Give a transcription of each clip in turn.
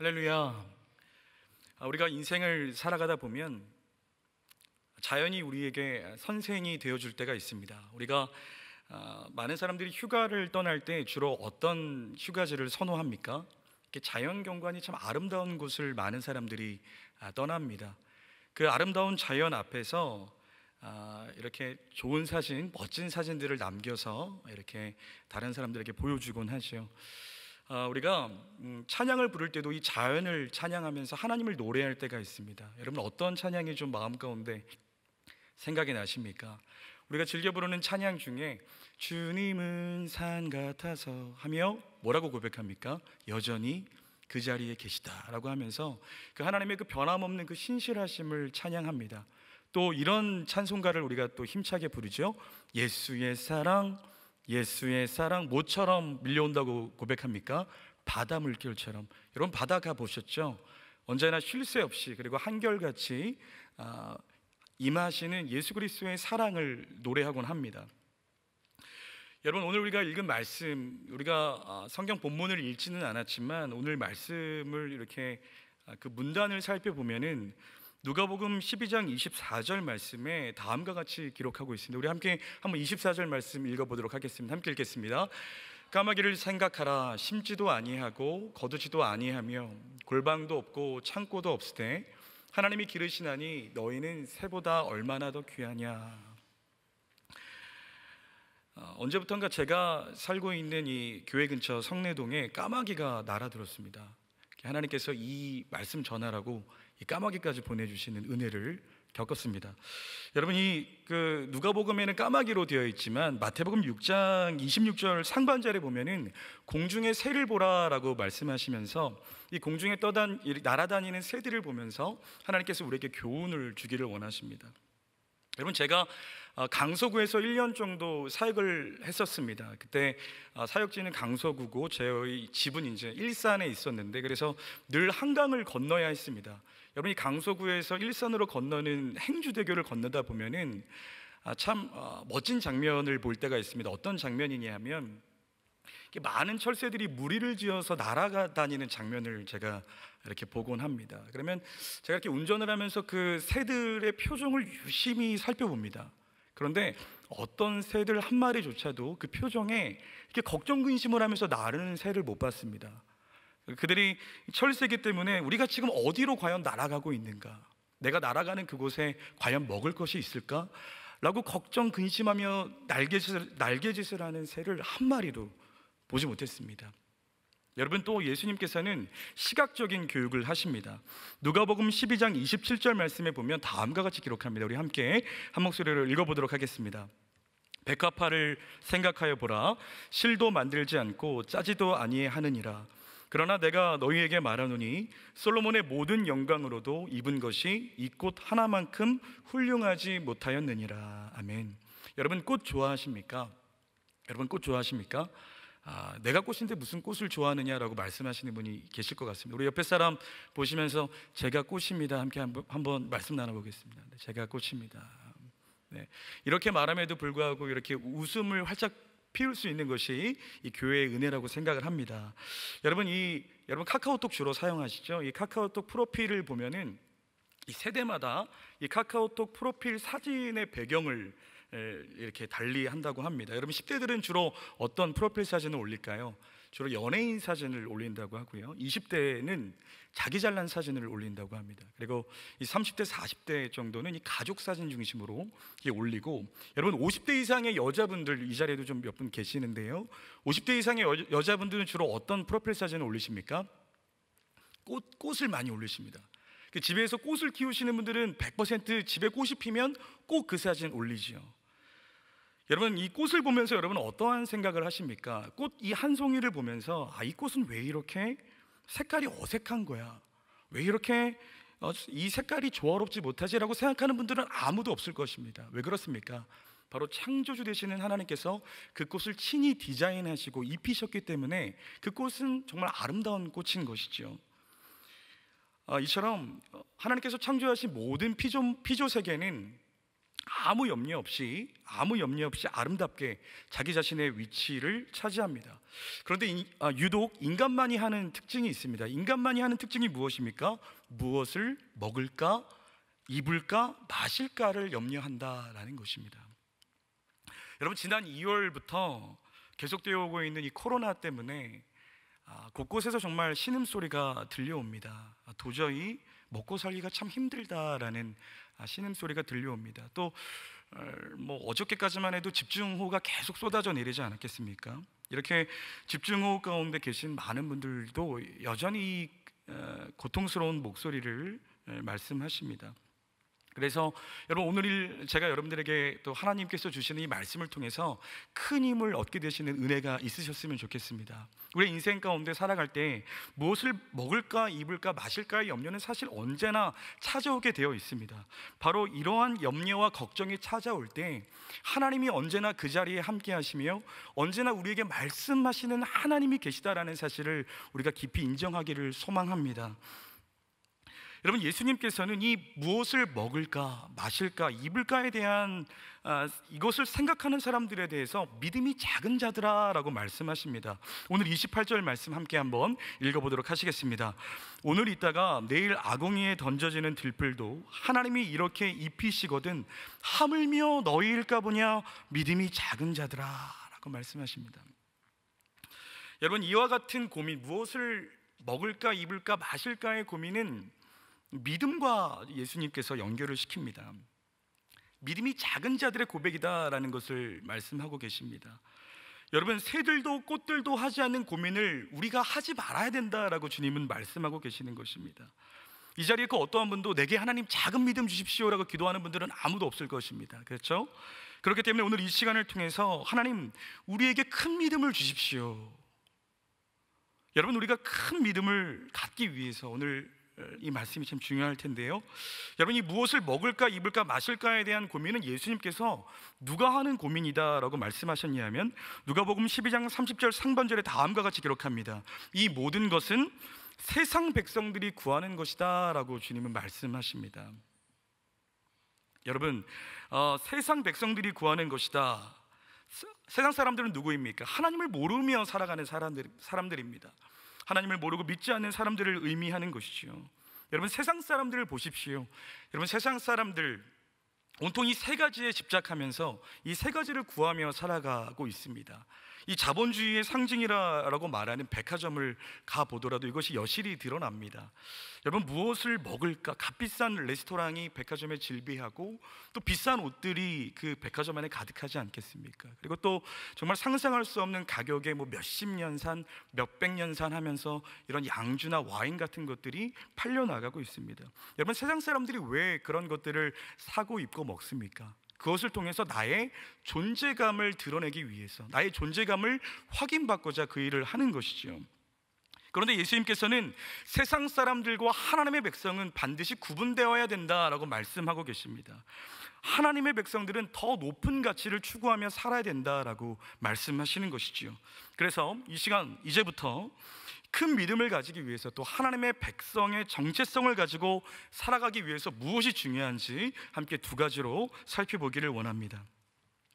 할렐루야. 우리가 인생을 살아가다 보면 자연이 우리에게 선생이 되어줄 때가 있습니다. 우리가 많은 사람들이 휴가를 떠날 때 주로 어떤 휴가지를 선호합니까? 이렇게 자연 경관이 참 아름다운 곳을 많은 사람들이 떠납니다. 그 아름다운 자연 앞에서 이렇게 좋은 사진, 멋진 사진들을 남겨서 이렇게 다른 사람들에게 보여주곤 하죠. 우리가 찬양을 부를 때도 이 자연을 찬양하면서 하나님을 노래할 때가 있습니다. 여러분, 어떤 찬양이 좀 마음 가운데 생각이 나십니까? 우리가 즐겨 부르는 찬양 중에 주님은 산 같아서 하며 뭐라고 고백합니까? 여전히 그 자리에 계시다라고 하면서 그 하나님의 그 변함없는 그 신실하심을 찬양합니다. 또 이런 찬송가를 우리가 또 힘차게 부르죠. 예수의 사랑, 예수의 사랑 모처럼 밀려온다고 고백합니까? 바다 물결처럼. 여러분, 바다 가보셨죠? 언제나 쉴 새 없이 그리고 한결같이 임하시는 예수 그리스도의 사랑을 노래하곤 합니다. 여러분, 오늘 우리가 읽은 말씀, 우리가 성경 본문을 읽지는 않았지만 오늘 말씀을 이렇게 그 문단을 살펴보면은 누가복음 12장 24절 말씀에 다음과 같이 기록하고 있습니다. 우리 함께 한번 24절 말씀 읽어보도록 하겠습니다. 함께 읽겠습니다. 까마귀를 생각하라. 심지도 아니하고 거두지도 아니하며 골방도 없고 창고도 없으되 하나님이 기르시나니 너희는 새보다 얼마나 더 귀하냐. 언제부턴가 제가 살고 있는 이 교회 근처 성내동에 까마귀가 날아들었습니다. 하나님께서 이 말씀 전하라고 이 까마귀까지 보내주시는 은혜를 겪었습니다. 여러분, 이 누가복음에는 까마귀로 되어 있지만 마태복음 6장 26절 상반절에 보면은 공중의 새를 보라라고 말씀하시면서 이 공중에 날아다니는 새들을 보면서 하나님께서 우리에게 교훈을 주기를 원하십니다. 여러분, 제가 강서구에서 1년 정도 사역을 했었습니다. 그때 사역지는 강서구고 저희 집은 이제 일산에 있었는데, 그래서 늘 한강을 건너야 했습니다. 여러분, 이 강서구에서 일산으로 건너는 행주대교를 건너다 보면은 참 멋진 장면을 볼 때가 있습니다. 어떤 장면이냐 하면 많은 철새들이 무리를 지어서 날아다니는 장면을 제가 이렇게 보곤 합니다. 그러면 제가 이렇게 운전을 하면서 그 새들의 표정을 유심히 살펴봅니다. 그런데 어떤 새들 한 마리조차도 그 표정에 이렇게 걱정 근심을 하면서 나르는 새를 못 봤습니다. 그들이 철새이기 때문에 우리가 지금 어디로 과연 날아가고 있는가, 내가 날아가는 그곳에 과연 먹을 것이 있을까? 라고 걱정 근심하며 날개짓을 하는 새를 한 마리도 보지 못했습니다. 여러분, 또 예수님께서는 시각적인 교육을 하십니다. 누가복음 12장 27절 말씀에 보면 다음과 같이 기록합니다. 우리 함께 한 목소리로 읽어보도록 하겠습니다. 백합화를 생각하여 보라. 실도 만들지 않고 짜지도 아니하느니라. 그러나 내가 너희에게 말하노니 솔로몬의 모든 영광으로도 입은 것이 이 꽃 하나만큼 훌륭하지 못하였느니라. 아멘. 여러분, 꽃 좋아하십니까? 여러분, 꽃 좋아하십니까? 내가 꽃인데 무슨 꽃을 좋아하느냐라고 말씀하시는 분이 계실 것 같습니다. 우리 옆에 사람 보시면서 제가 꽃입니다. 함께 한번 말씀 나눠보겠습니다. 네, 제가 꽃입니다. 네, 이렇게 말함에도 불구하고 이렇게 웃음을 활짝 피울 수 있는 것이 이 교회의 은혜라고 생각을 합니다. 여러분, 여러분 카카오톡 주로 사용하시죠? 이 카카오톡 프로필을 보면은 이 세대마다 이 카카오톡 프로필 사진의 배경을 이렇게 달리한다고 합니다. 여러분, 10대들은 주로 어떤 프로필 사진을 올릴까요? 주로 연예인 사진을 올린다고 하고요. 20대는 자기 잘난 사진을 올린다고 합니다. 그리고 이 30대, 40대 정도는 이 가족 사진 중심으로 올리고, 여러분 50대 이상의 여자분들 이 자리에도 좀 몇 분 계시는데요. 50대 이상의 여자분들은 주로 어떤 프로필 사진을 올리십니까? 꽃을 많이 올리십니다. 집에서 꽃을 키우시는 분들은 100% 집에 꽃이 피면 꼭 그 사진 올리지요. 여러분, 이 꽃을 보면서 여러분은 어떠한 생각을 하십니까? 꽃 이 한 송이를 보면서 이 꽃은 왜 이렇게 색깔이 어색한 거야? 왜 이렇게 이 색깔이 조화롭지 못하지라고 생각하는 분들은 아무도 없을 것입니다. 왜 그렇습니까? 바로 창조주 되시는 하나님께서 그 꽃을 친히 디자인하시고 입히셨기 때문에 그 꽃은 정말 아름다운 꽃인 것이죠. 이처럼 하나님께서 창조하신 모든 피조 세계는 아무 염려 없이 아름답게 자기 자신의 위치를 차지합니다. 그런데 유독 인간만이 하는 특징이 있습니다. 인간만이 하는 특징이 무엇입니까? 무엇을 먹을까, 입을까, 마실까를 염려한다라는 것입니다. 여러분, 지난 2월부터 계속되어 오고 있는 이 코로나 때문에 곳곳에서 정말 신음소리가 들려옵니다. 도저히 먹고 살기가 참 힘들다라는 신음소리가 들려옵니다. 또 어저께까지만 해도 집중호우가 계속 쏟아져 내리지 않았겠습니까? 이렇게 집중호우 가운데 계신 많은 분들도 여전히 고통스러운 목소리를 말씀하십니다. 그래서 여러분, 오늘 제가 여러분들에게 또 하나님께서 주시는 이 말씀을 통해서 큰 힘을 얻게 되시는 은혜가 있으셨으면 좋겠습니다. 우리 인생 가운데 살아갈 때 무엇을 먹을까, 입을까, 마실까의 염려는 사실 언제나 찾아오게 되어 있습니다. 바로 이러한 염려와 걱정이 찾아올 때 하나님이 언제나 그 자리에 함께 하시며 언제나 우리에게 말씀하시는 하나님이 계시다라는 사실을 우리가 깊이 인정하기를 소망합니다. 여러분, 예수님께서는 이 무엇을 먹을까, 마실까, 입을까에 대한 이것을 생각하는 사람들에 대해서 믿음이 작은 자들아 라고 말씀하십니다. 오늘 28절 말씀 함께 한번 읽어보도록 하시겠습니다. 오늘 있다가 내일 아궁이에 던져지는 들풀도 하나님이 이렇게 입히시거든 하물며 너희일까 보냐, 믿음이 작은 자들아 라고 말씀하십니다. 여러분, 이와 같은 고민, 무엇을 먹을까, 입을까, 마실까의 고민은 믿음과 예수님께서 연결을 시킵니다. 믿음이 작은 자들의 고백이다라는 것을 말씀하고 계십니다. 여러분, 새들도 꽃들도 하지 않는 고민을 우리가 하지 말아야 된다라고 주님은 말씀하고 계시는 것입니다. 이 자리에 그 어떠한 분도 내게 하나님 작은 믿음 주십시오라고 기도하는 분들은 아무도 없을 것입니다. 그렇죠? 그렇기 때문에 오늘 이 시간을 통해서 하나님, 우리에게 큰 믿음을 주십시오. 여러분, 우리가 큰 믿음을 갖기 위해서 오늘 이 말씀이 참 중요할 텐데요. 여러분, 이 무엇을 먹을까, 입을까, 마실까에 대한 고민은 예수님께서 누가 하는 고민이다라고 말씀하셨냐면 누가복음 12장 30절 상반절에 다음과 같이 기록합니다. 이 모든 것은 세상 백성들이 구하는 것이다 라고 주님은 말씀하십니다. 여러분, 세상 백성들이 구하는 것이다. 세상 사람들은 누구입니까? 하나님을 모르며 살아가는 사람들입니다. 하나님을 모르고 믿지 않는 사람들을 의미하는 것이죠. 여러분, 세상 사람들을 보십시오. 여러분, 세상 사람들 온통 이 세 가지에 집착하면서 이 세 가지를 구하며 살아가고 있습니다. 이 자본주의의 상징이라고 말하는 백화점을 가보더라도 이것이 여실히 드러납니다. 여러분, 무엇을 먹을까? 값비싼 레스토랑이 백화점에 질비하고 또 비싼 옷들이 그 백화점 안에 가득하지 않겠습니까? 그리고 또 정말 상상할 수 없는 가격에 몇십 년 산, 몇백 년 산 하면서 이런 양주나 와인 같은 것들이 팔려나가고 있습니다. 여러분, 세상 사람들이 왜 그런 것들을 사고 입고 먹습니까? 그것을 통해서 나의 존재감을 드러내기 위해서, 나의 존재감을 확인받고자 그 일을 하는 것이죠. 그런데 예수님께서는 세상 사람들과 하나님의 백성은 반드시 구분되어야 된다라고 말씀하고 계십니다. 하나님의 백성들은 더 높은 가치를 추구하며 살아야 된다라고 말씀하시는 것이죠. 그래서 이 시간 이제부터 큰 믿음을 가지기 위해서 또 하나님의 백성의 정체성을 가지고 살아가기 위해서 무엇이 중요한지 함께 두 가지로 살펴보기를 원합니다.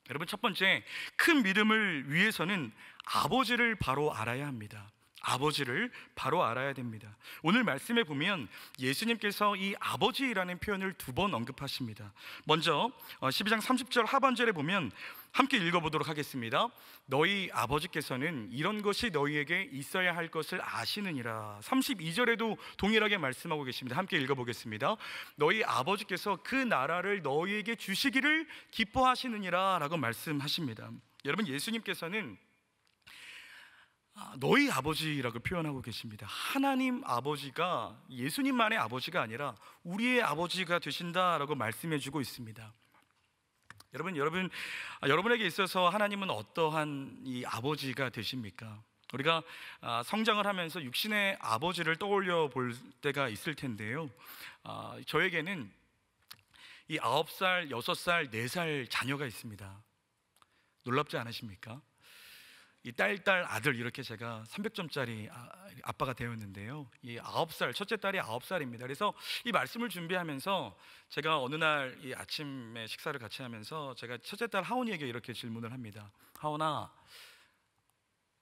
여러분, 첫 번째, 큰 믿음을 위해서는 아버지를 바로 알아야 합니다. 아버지를 바로 알아야 됩니다. 오늘 말씀에 보면 예수님께서 이 아버지라는 표현을 두 번 언급하십니다. 먼저 12장 30절 하반절에 보면 함께 읽어보도록 하겠습니다. 너희 아버지께서는 이런 것이 너희에게 있어야 할 것을 아시느니라. 32절에도 동일하게 말씀하고 계십니다. 함께 읽어보겠습니다. 너희 아버지께서 그 나라를 너희에게 주시기를 기뻐하시느니라 라고 말씀하십니다. 여러분, 예수님께서는 너희 아버지라고 표현하고 계십니다. 하나님 아버지가 예수님만의 아버지가 아니라 우리의 아버지가 되신다라고 말씀해 주고 있습니다. 여러분에게 있어서 하나님은 어떠한 이 아버지가 되십니까? 우리가 성장을 하면서 육신의 아버지를 떠올려 볼 때가 있을 텐데요. 저에게는 이 9살, 6살, 4살 자녀가 있습니다. 놀랍지 않으십니까? 이 딸 아들 이렇게 제가 300점짜리 아빠가 되었는데요. 이 9살 첫째 딸이 9살입니다. 그래서 이 말씀을 준비하면서 제가 어느 날 이 아침에 식사를 같이 하면서 제가 첫째 딸 하온이에게 이렇게 질문을 합니다. 하온아,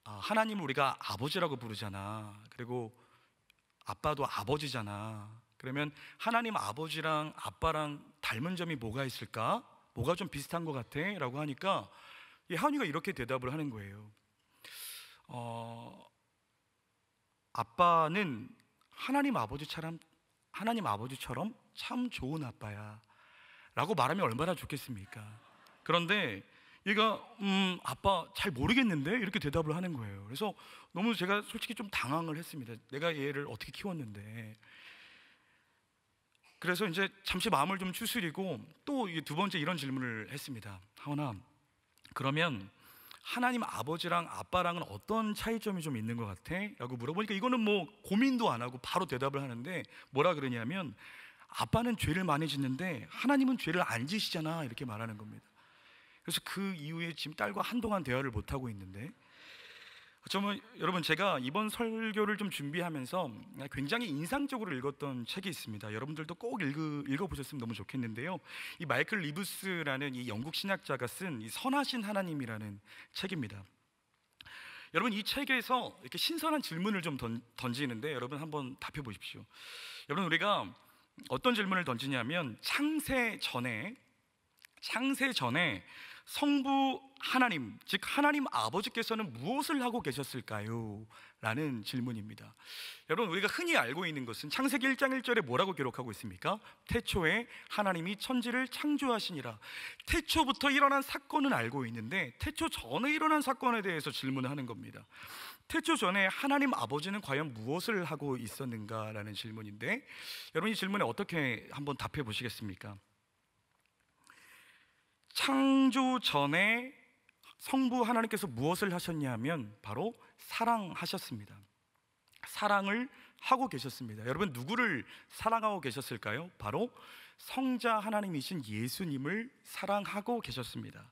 하나님을 우리가 아버지라고 부르잖아. 그리고 아빠도 아버지잖아. 그러면 하나님 아버지랑 아빠랑 닮은 점이 뭐가 있을까? 뭐가 좀 비슷한 것 같아? 라고 하니까 이 하온이가 이렇게 대답을 하는 거예요. 아빠는 하나님 아버지처럼 참 좋은 아빠야 라고 말하면 얼마나 좋겠습니까? 그런데 얘가 아빠 잘 모르겠는데 이렇게 대답을 하는 거예요. 그래서 너무 제가 솔직히 좀 당황을 했습니다. 내가 얘를 어떻게 키웠는데. 그래서 이제 잠시 마음을 좀 추스리고 또 두 번째 이런 질문을 했습니다. 하온아, 그러면 하나님 아버지랑 아빠랑은 어떤 차이점이 좀 있는 것 같아? 라고 물어보니까 이거는 뭐 고민도 안 하고 바로 대답을 하는데 뭐라 그러냐면 아빠는 죄를 많이 짓는데 하나님은 죄를 안 지시잖아 이렇게 말하는 겁니다. 그래서 그 이후에 지금 딸과 한동안 대화를 못하고 있는데 정말 여러분, 제가 이번 설교를 좀 준비하면서 굉장히 인상적으로 읽었던 책이 있습니다. 여러분들도 꼭 읽어보셨으면 너무 좋겠는데요. 이 마이클 리브스라는 이 영국 신학자가 쓴 이 선하신 하나님이라는 책입니다. 여러분, 이 책에서 이렇게 신선한 질문을 좀 던지는데 여러분 한번 답해 보십시오. 여러분, 우리가 어떤 질문을 던지냐면 창세 전에 성부 하나님, 즉 하나님 아버지께서는 무엇을 하고 계셨을까요? 라는 질문입니다. 여러분, 우리가 흔히 알고 있는 것은 창세기 1장 1절에 뭐라고 기록하고 있습니까? 태초에 하나님이 천지를 창조하시니라. 태초부터 일어난 사건은 알고 있는데 태초 전에 일어난 사건에 대해서 질문을 하는 겁니다. 태초 전에 하나님 아버지는 과연 무엇을 하고 있었는가라는 질문인데 여러분, 이 질문에 어떻게 한번 답해 보시겠습니까? 창조 전에 성부 하나님께서 무엇을 하셨냐면 바로 사랑하셨습니다. 사랑을 하고 계셨습니다. 여러분, 누구를 사랑하고 계셨을까요? 바로 성자 하나님이신 예수님을 사랑하고 계셨습니다.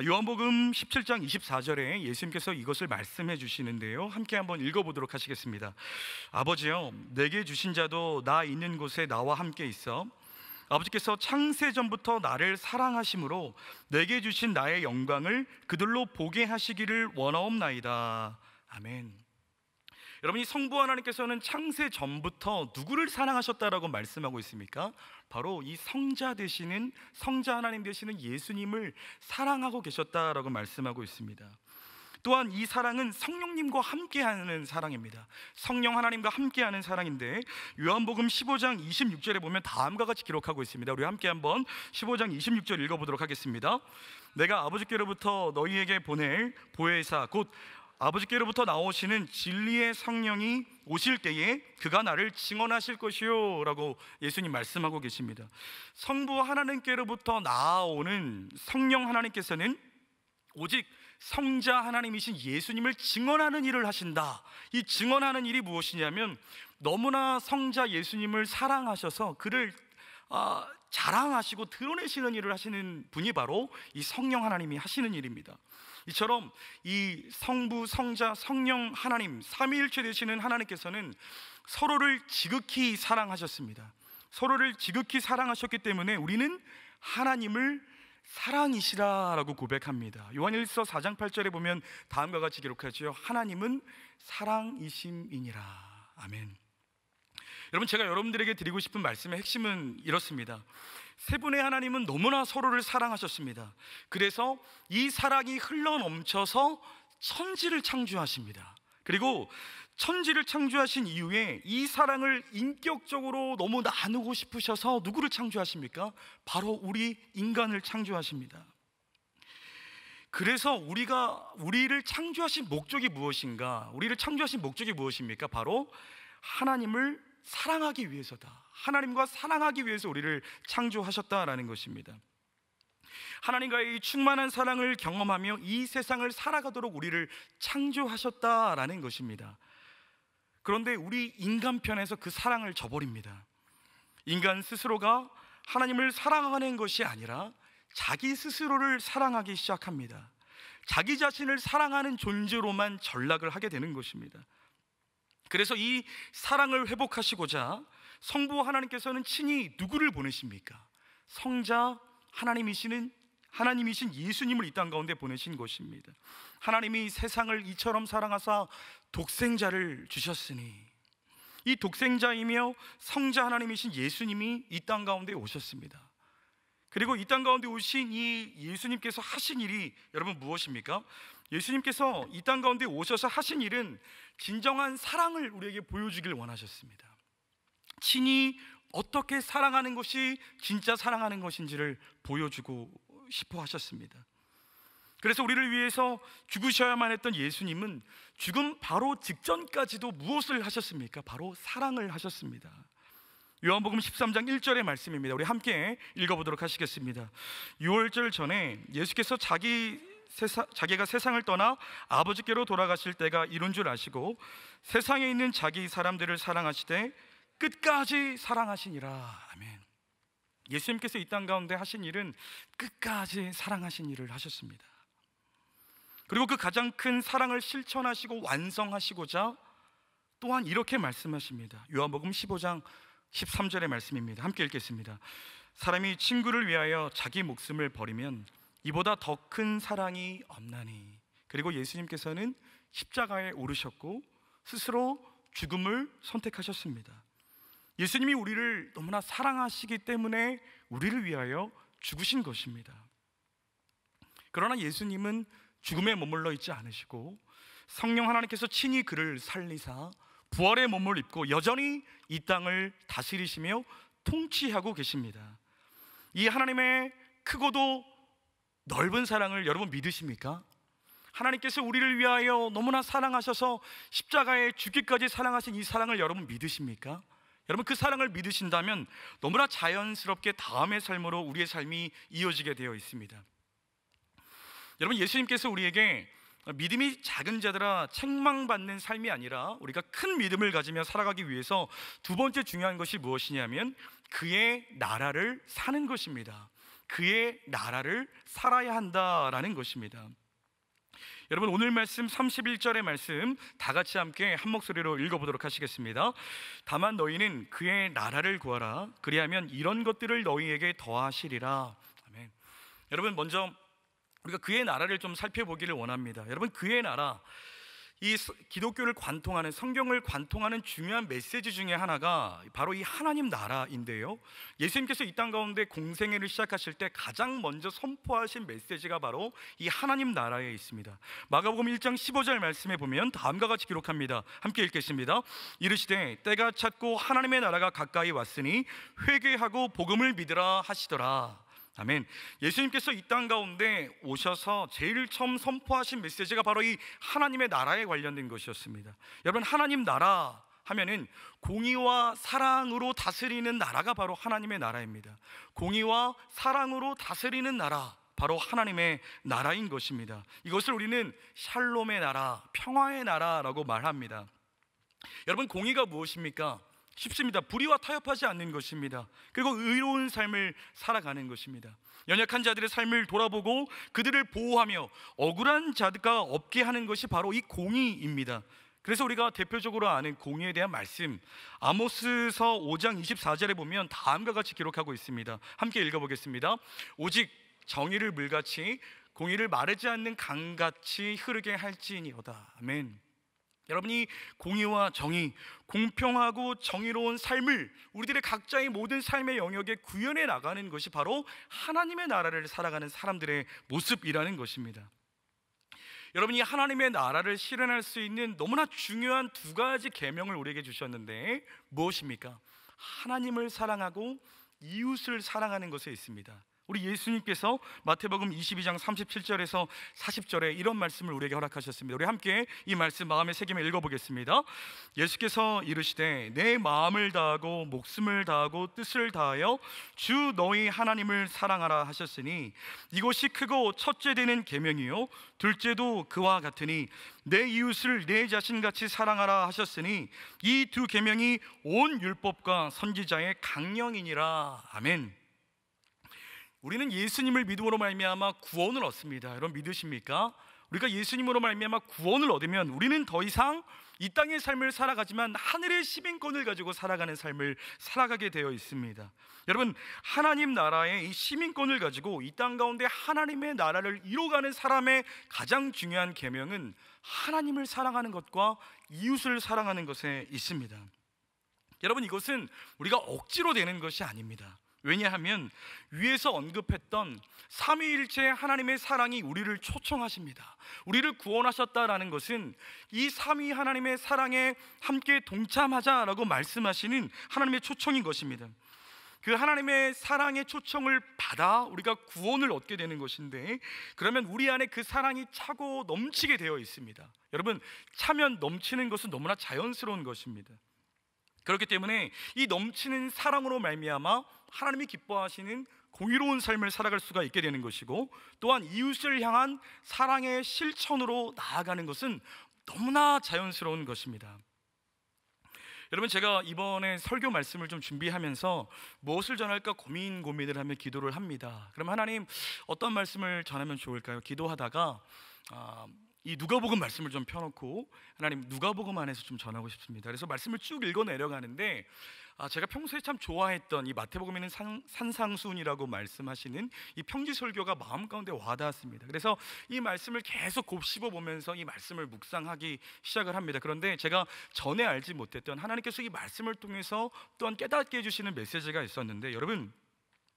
요한복음 17장 24절에 예수님께서 이것을 말씀해 주시는데요, 함께 한번 읽어보도록 하시겠습니다. 아버지여, 내게 주신 자도 나 있는 곳에 나와 함께 있어 아버지께서 창세전부터 나를 사랑하심으로 내게 주신 나의 영광을 그들로 보게 하시기를 원하옵나이다. 아멘. 여러분, 이 성부 하나님께서는 창세전부터 누구를 사랑하셨다라고 말씀하고 있습니까? 바로 이 성자 하나님 되시는 예수님을 사랑하고 계셨다라고 말씀하고 있습니다. 또한 이 사랑은 성령님과 함께하는 사랑입니다. 성령 하나님과 함께하는 사랑인데 요한복음 15장 26절에 보면 다음과 같이 기록하고 있습니다. 우리 함께 한번 15장 26절 읽어보도록 하겠습니다. 내가 아버지께로부터 너희에게 보낼 보혜사 곧 아버지께로부터 나오시는 진리의 성령이 오실 때에 그가 나를 증언하실 것이요 라고 예수님 말씀하고 계십니다. 성부 하나님께로부터 나오는 성령 하나님께서는 오직 성자 하나님이신 예수님을 증언하는 일을 하신다. 이 증언하는 일이 무엇이냐면 너무나 성자 예수님을 사랑하셔서 그를 자랑하시고 드러내시는 일을 하시는 분이 바로 이 성령 하나님이 하시는 일입니다. 이처럼 이 성부, 성자, 성령 하나님 삼위일체 되시는 하나님께서는 서로를 지극히 사랑하셨습니다. 서로를 지극히 사랑하셨기 때문에 우리는 하나님을 사랑이시라라고 고백합니다. 요한일서 4장 8절에 보면 다음과 같이 기록하지요. 하나님은 사랑이심이니라. 아멘. 여러분, 제가 여러분들에게 드리고 싶은 말씀의 핵심은 이렇습니다. 세 분의 하나님은 너무나 서로를 사랑하셨습니다. 그래서 이 사랑이 흘러넘쳐서 천지를 창조하십니다. 그리고 천지를 창조하신 이후에 이 사랑을 인격적으로 너무 나누고 싶으셔서 누구를 창조하십니까? 바로 우리 인간을 창조하십니다. 그래서 우리를 창조하신 목적이 무엇인가? 우리를 창조하신 목적이 무엇입니까? 바로 하나님을 사랑하기 위해서다. 하나님과 사랑하기 위해서 우리를 창조하셨다라는 것입니다. 하나님과의 이 충만한 사랑을 경험하며 이 세상을 살아가도록 우리를 창조하셨다라는 것입니다. 그런데 우리 인간편에서 그 사랑을 저버립니다. 인간 스스로가 하나님을 사랑하는 것이 아니라 자기 스스로를 사랑하기 시작합니다. 자기 자신을 사랑하는 존재로만 전락을 하게 되는 것입니다. 그래서 이 사랑을 회복하시고자 성부 하나님께서는 친히 누구를 보내십니까? 성자 하나님이신 예수님을 이 땅 가운데 보내신 것입니다. 하나님이 세상을 이처럼 사랑하사 독생자를 주셨으니, 이 독생자이며 성자 하나님이신 예수님이 이 땅 가운데 오셨습니다. 그리고 이 땅 가운데 오신 이 예수님께서 하신 일이 여러분 무엇입니까? 예수님께서 이 땅 가운데 오셔서 하신 일은 진정한 사랑을 우리에게 보여주길 원하셨습니다. 친히 어떻게 사랑하는 것이 진짜 사랑하는 것인지를 보여주고 싶어 하셨습니다. 그래서 우리를 위해서 죽으셔야만 했던 예수님은 죽음 바로 직전까지도 무엇을 하셨습니까? 바로 사랑을 하셨습니다. 요한복음 13장 1절의 말씀입니다. 우리 함께 읽어보도록 하시겠습니다. 6월절 전에 예수께서 자기가 세상을 떠나 아버지께로 돌아가실 때가 이룬 줄 아시고 세상에 있는 자기 사람들을 사랑하시되 끝까지 사랑하시니라. 아멘. 예수님께서 이 땅 가운데 하신 일은 끝까지 사랑하신 일을 하셨습니다. 그리고 그 가장 큰 사랑을 실천하시고 완성하시고자 또한 이렇게 말씀하십니다. 요한복음 15장 13절의 말씀입니다. 함께 읽겠습니다. 사람이 친구를 위하여 자기 목숨을 버리면 이보다 더 큰 사랑이 없나니. 그리고 예수님께서는 십자가에 오르셨고 스스로 죽음을 선택하셨습니다. 예수님이 우리를 너무나 사랑하시기 때문에 우리를 위하여 죽으신 것입니다. 그러나 예수님은 죽음에 머물러 있지 않으시고 성령 하나님께서 친히 그를 살리사 부활의 몸을 입고 여전히 이 땅을 다스리시며 통치하고 계십니다. 이 하나님의 크고도 넓은 사랑을 여러분 믿으십니까? 하나님께서 우리를 위하여 너무나 사랑하셔서 십자가에 죽기까지 사랑하신 이 사랑을 여러분 믿으십니까? 여러분 그 사랑을 믿으신다면 너무나 자연스럽게 다음의 삶으로 우리의 삶이 이어지게 되어 있습니다. 여러분 예수님께서 우리에게 믿음이 작은 자들아 책망받는 삶이 아니라 우리가 큰 믿음을 가지며 살아가기 위해서 두 번째 중요한 것이 무엇이냐면 그의 나라를 사는 것입니다. 그의 나라를 살아야 한다라는 것입니다. 여러분 오늘 말씀 31절의 말씀 다 같이 함께 한 목소리로 읽어보도록 하시겠습니다. 다만 너희는 그의 나라를 구하라. 그리하면 이런 것들을 너희에게 더하시리라. 아멘. 여러분 먼저 우리가 그의 나라를 좀 살펴보기를 원합니다. 여러분 그의 나라, 이 기독교를 관통하는, 성경을 관통하는 중요한 메시지 중에 하나가 바로 이 하나님 나라인데요, 예수님께서 이 땅 가운데 공생애를 시작하실 때 가장 먼저 선포하신 메시지가 바로 이 하나님 나라에 있습니다. 마가복음 1장 15절 말씀에 보면 다음과 같이 기록합니다. 함께 읽겠습니다. 이르시되 때가 찼고 하나님의 나라가 가까이 왔으니 회개하고 복음을 믿으라 하시더라. 아멘. 예수님께서 이 땅 가운데 오셔서 제일 처음 선포하신 메시지가 바로 이 하나님의 나라에 관련된 것이었습니다. 여러분 하나님 나라 하면은 공의와 사랑으로 다스리는 나라가 바로 하나님의 나라입니다. 공의와 사랑으로 다스리는 나라, 바로 하나님의 나라인 것입니다. 이것을 우리는 샬롬의 나라, 평화의 나라라고 말합니다. 여러분 공의가 무엇입니까? 쉽습니다. 불의와 타협하지 않는 것입니다. 그리고 의로운 삶을 살아가는 것입니다. 연약한 자들의 삶을 돌아보고 그들을 보호하며 억울한 자가 없게 하는 것이 바로 이 공의입니다. 그래서 우리가 대표적으로 아는 공의에 대한 말씀, 아모스서 5장 24절에 보면 다음과 같이 기록하고 있습니다. 함께 읽어보겠습니다. 오직 정의를 물같이 공의를 마르지 않는 강같이 흐르게 할지니어다. 아멘. 여러분이 공의와 정의, 공평하고 정의로운 삶을 우리들의 각자의 모든 삶의 영역에 구현해 나가는 것이 바로 하나님의 나라를 살아가는 사람들의 모습이라는 것입니다. 여러분이 하나님의 나라를 실현할 수 있는 너무나 중요한 두 가지 계명을 우리에게 주셨는데 무엇입니까? 하나님을 사랑하고 이웃을 사랑하는 것에 있습니다. 우리 예수님께서 마태복음 22장 37절에서 40절에 이런 말씀을 우리에게 허락하셨습니다. 우리 함께 이 말씀 마음에 새기며 읽어보겠습니다. 예수께서 이르시되 내 마음을 다하고 목숨을 다하고 뜻을 다하여 주 너희 하나님을 사랑하라 하셨으니 이것이 크고 첫째 되는 계명이요 둘째도 그와 같으니 내 이웃을 내 자신같이 사랑하라 하셨으니 이 두 계명이 온 율법과 선지자의 강령이니라. 아멘. 우리는 예수님을 믿음으로 말미암아 구원을 얻습니다. 여러분 믿으십니까? 우리가 예수님으로 말미암아 구원을 얻으면 우리는 더 이상 이 땅의 삶을 살아가지만 하늘의 시민권을 가지고 살아가는 삶을 살아가게 되어 있습니다. 여러분, 하나님 나라의 이 시민권을 가지고 이 땅 가운데 하나님의 나라를 이루어가는 사람의 가장 중요한 계명은 하나님을 사랑하는 것과 이웃을 사랑하는 것에 있습니다. 여러분, 이것은 우리가 억지로 되는 것이 아닙니다. 왜냐하면 위에서 언급했던 삼위일체 하나님의 사랑이 우리를 초청하십니다. 우리를 구원하셨다라는 것은 이 삼위 하나님의 사랑에 함께 동참하자라고 말씀하시는 하나님의 초청인 것입니다. 그 하나님의 사랑의 초청을 받아 우리가 구원을 얻게 되는 것인데, 그러면 우리 안에 그 사랑이 차고 넘치게 되어 있습니다. 여러분, 차면 넘치는 것은 너무나 자연스러운 것입니다. 그렇기 때문에 이 넘치는 사랑으로 말미암아 하나님이 기뻐하시는 공의로운 삶을 살아갈 수가 있게 되는 것이고, 또한 이웃을 향한 사랑의 실천으로 나아가는 것은 너무나 자연스러운 것입니다. 여러분, 제가 이번에 설교 말씀을 좀 준비하면서 무엇을 전할까 고민을 하며 기도를 합니다. 그럼 하나님, 어떤 말씀을 전하면 좋을까요? 기도하다가 이 누가복음 말씀을 좀 펴놓고 하나님, 누가복음 안에서 좀 전하고 싶습니다. 그래서 말씀을 쭉 읽어 내려가는데 제가 평소에 참 좋아했던 이 마태복음에는 산상수훈이라고 말씀하시는 이 평지 설교가 마음 가운데 와닿았습니다. 그래서 이 말씀을 계속 곱씹어 보면서 이 말씀을 묵상하기 시작을 합니다. 그런데 제가 전에 알지 못했던 하나님께서 이 말씀을 통해서 또한 깨닫게 해주시는 메시지가 있었는데, 여러분,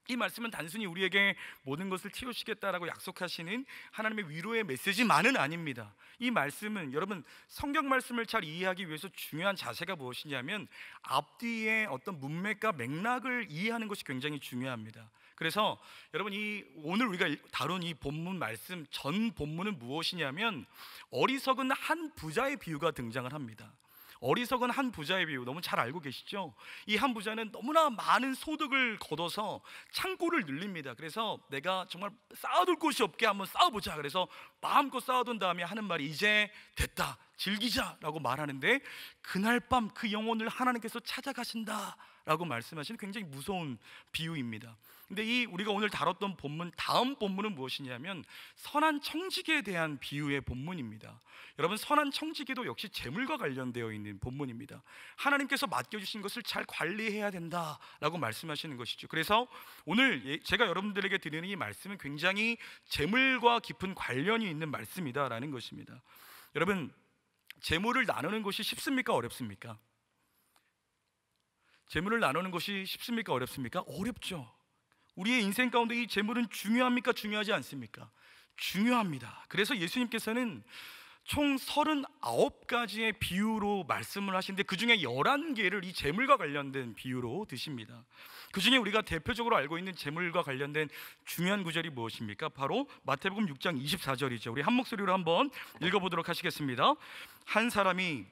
이 말씀은 단순히 우리에게 모든 것을 채우시겠다라고 약속하시는 하나님의 위로의 메시지만은 아닙니다. 이 말씀은 여러분, 성경 말씀을 잘 이해하기 위해서 중요한 자세가 무엇이냐면 앞뒤의 어떤 문맥과 맥락을 이해하는 것이 굉장히 중요합니다. 그래서 여러분, 오늘 우리가 다룬 이 본문 말씀 전 본문은 무엇이냐면 어리석은 한 부자의 비유가 등장을 합니다. 어리석은 한 부자의 비유 너무 잘 알고 계시죠? 이 한 부자는 너무나 많은 소득을 거둬서 창고를 늘립니다. 그래서 내가 정말 쌓아둘 곳이 없게 한번 쌓아보자. 그래서 마음껏 쌓아둔 다음에 하는 말이 이제 됐다, 즐기자라고 말하는데, 그날 밤 그 영혼을 하나님께서 찾아가신다 라고 말씀하시는 굉장히 무서운 비유입니다. 근데 우리가 오늘 다뤘던 본문, 다음 본문은 무엇이냐면 선한 청지기에 대한 비유의 본문입니다. 여러분, 선한 청지기도 역시 재물과 관련되어 있는 본문입니다. 하나님께서 맡겨주신 것을 잘 관리해야 된다라고 말씀하시는 것이죠. 그래서 오늘 제가 여러분들에게 드리는 이 말씀은 굉장히 재물과 깊은 관련이 있는 말씀이다라는 것입니다. 여러분, 재물을 나누는 것이 쉽습니까? 어렵습니까? 재물을 나누는 것이 쉽습니까? 어렵습니까? 어렵죠. 우리의 인생 가운데 이 재물은 중요합니까? 중요하지 않습니까? 중요합니다. 그래서 예수님께서는 총 39가지의 비유로 말씀을 하시는데 그 중에 11개를 이 재물과 관련된 비유로 드십니다. 그 중에 우리가 대표적으로 알고 있는 재물과 관련된 중요한 구절이 무엇입니까? 바로 마태복음 6장 24절이죠. 우리 한 목소리로 한번 읽어보도록 하시겠습니다. 한 사람이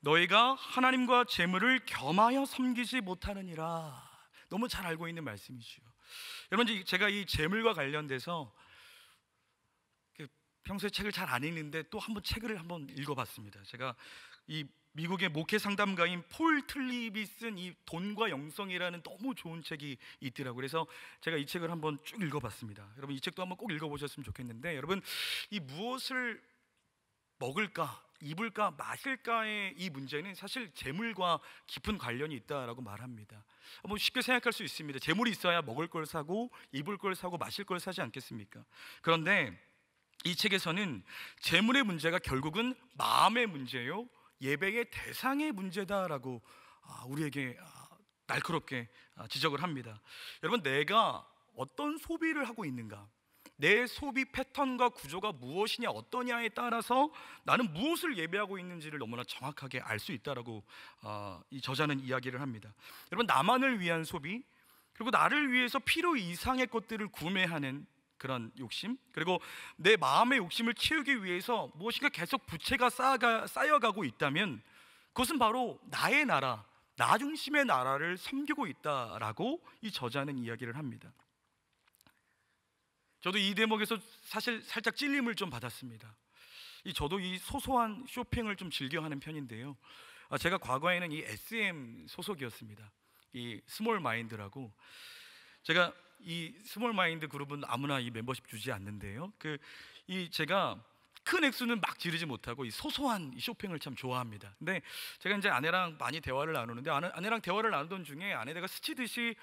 너희가 하나님과 재물을 겸하여 섬기지 못하느니라. 너무 잘 알고 있는 말씀이죠. 여러분, 제가 이 재물과 관련돼서 평소에 책을 잘 안 읽는데 또 한번 책을 한번 읽어봤습니다. 제가 이 미국의 목회 상담가인 폴 틀립이 쓴 이 돈과 영성이라는 너무 좋은 책이 있더라고요. 그래서 제가 이 책을 한번 쭉 읽어봤습니다. 여러분, 이 책도 한번 꼭 읽어보셨으면 좋겠는데, 여러분, 이 무엇을 먹을까, 입을까, 마실까의 이 문제는 사실 재물과 깊은 관련이 있다라고 말합니다. 뭐 쉽게 생각할 수 있습니다. 재물이 있어야 먹을 걸 사고 입을 걸 사고 마실 걸 사지 않겠습니까? 그런데 이 책에서는 재물의 문제가 결국은 마음의 문제요, 예배의 대상의 문제다라고 우리에게 날카롭게 지적을 합니다. 여러분, 내가 어떤 소비를 하고 있는가, 내 소비 패턴과 구조가 무엇이냐, 어떠냐에 따라서 나는 무엇을 예배하고 있는지를 너무나 정확하게 알 수 있다라고 이 저자는 이야기를 합니다. 여러분, 나만을 위한 소비, 그리고 나를 위해서 필요 이상의 것들을 구매하는 그런 욕심, 그리고 내 마음의 욕심을 채우기 위해서 무엇인가 계속 부채가 쌓여가고 있다면 그것은 바로 나의 나라, 나 중심의 나라를 섬기고 있다라고 이 저자는 이야기를 합니다. 저도 이 대목에서 사실 살짝 찔림을 좀 받았습니다. 저도 이 소소한 쇼핑을 좀 즐겨하는 편인데요, 제가 과거에는 이 SM 소속이었습니다. 이 스몰 마인드라고, 제가 이 스몰 마인드 그룹은 아무나 이 멤버십 주지 않는데요. 제가 큰 액수는 막 지르지 못하고 이 소소한 이 쇼핑을 참 좋아합니다. 근데 제가 이제 아내랑 많이 대화를 나누는데, 아내랑 대화를 나누던 중에 아내가 스치듯이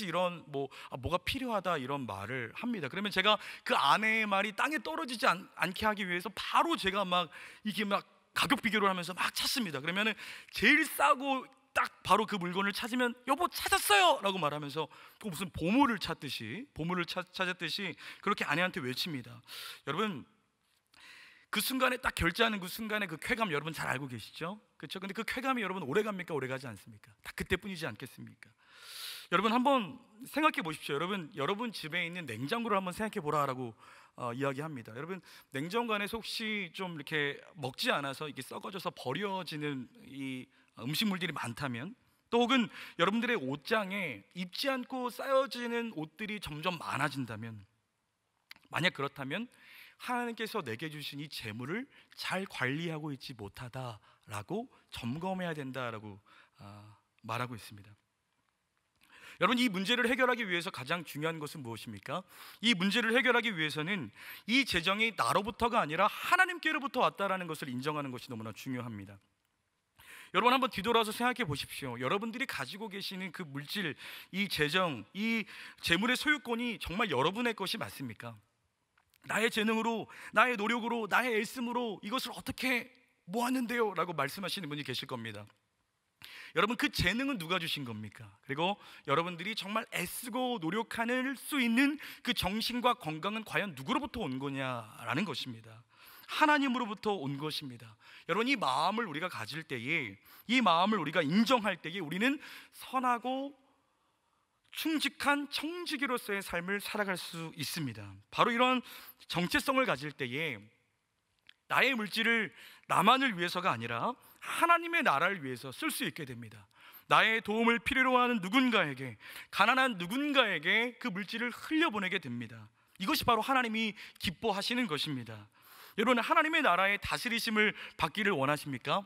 이런 뭐가 필요하다 이런 말을 합니다. 그러면 제가 그 아내의 말이 땅에 떨어지지 않게 하기 위해서 바로 제가 막 이게 막 가격 비교를 하면서 막 찾습니다. 그러면은 제일 싸고 딱 바로 그 물건을 찾으면 여보 찾았어요 라고 말하면서 무슨 보물을 찾았듯이 그렇게 아내한테 외칩니다. 여러분, 그 순간에 딱 결제하는 그 순간에 그 쾌감 여러분 잘 알고 계시죠? 그렇죠? 근데 그 쾌감이 여러분 오래 갑니까? 오래 가지 않습니까? 다 그때뿐이지 않겠습니까? 여러분 한번 생각해 보십시오. 여러분 집에 있는 냉장고를 한번 생각해 보라라고 이야기합니다. 여러분, 냉장고 안에서 혹시 좀 이렇게 먹지 않아서 이게 썩어져서 버려지는 이 음식물들이 많다면, 또 혹은 여러분들의 옷장에 입지 않고 쌓여지는 옷들이 점점 많아진다면, 만약 그렇다면 하나님께서 내게 주신 이 재물을 잘 관리하고 있지 못하다라고 점검해야 된다라고 말하고 있습니다. 여러분, 이 문제를 해결하기 위해서 가장 중요한 것은 무엇입니까? 이 문제를 해결하기 위해서는 이 재정이 나로부터가 아니라 하나님께로부터 왔다라는 것을 인정하는 것이 너무나 중요합니다. 여러분 한번 뒤돌아서 생각해 보십시오. 여러분들이 가지고 계시는 그 물질, 이 재정, 이 재물의 소유권이 정말 여러분의 것이 맞습니까? 나의 재능으로, 나의 노력으로, 나의 애씀으로 이것을 어떻게 모았는데요? 라고 말씀하시는 분이 계실 겁니다. 여러분, 그 재능은 누가 주신 겁니까? 그리고 여러분들이 정말 애쓰고 노력할 수 있는 그 정신과 건강은 과연 누구로부터 온 거냐라는 것입니다. 하나님으로부터 온 것입니다. 여러분, 이 마음을 우리가 가질 때에, 이 마음을 우리가 인정할 때에 우리는 선하고 충직한 청지기로서의 삶을 살아갈 수 있습니다. 바로 이런 정체성을 가질 때에 나의 물질을 나만을 위해서가 아니라 하나님의 나라를 위해서 쓸 수 있게 됩니다. 나의 도움을 필요로 하는 누군가에게, 가난한 누군가에게 그 물질을 흘려보내게 됩니다. 이것이 바로 하나님이 기뻐하시는 것입니다. 여러분, 하나님의 나라의 다스리심을 받기를 원하십니까?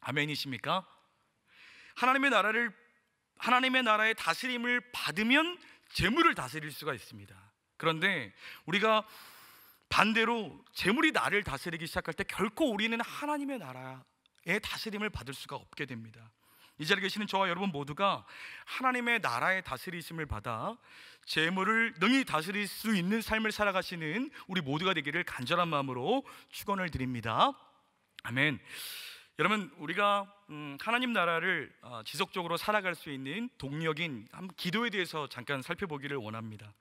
아멘이십니까? 하나님의 나라의 다스림을 받으면 재물을 다스릴 수가 있습니다. 그런데 우리가 반대로 재물이 나를 다스리기 시작할 때 결코 우리는 하나님의 나라의 다스림을 받을 수가 없게 됩니다. 이 자리에 계시는 저와 여러분 모두가 하나님의 나라의 다스리심을 받아 재물을 능히 다스릴 수 있는 삶을 살아가시는 우리 모두가 되기를 간절한 마음으로 축원을 드립니다. 아멘. 여러분, 우리가 하나님 나라를 지속적으로 살아갈 수 있는 동력인 기도에 대해서 잠깐 살펴보기를 원합니다.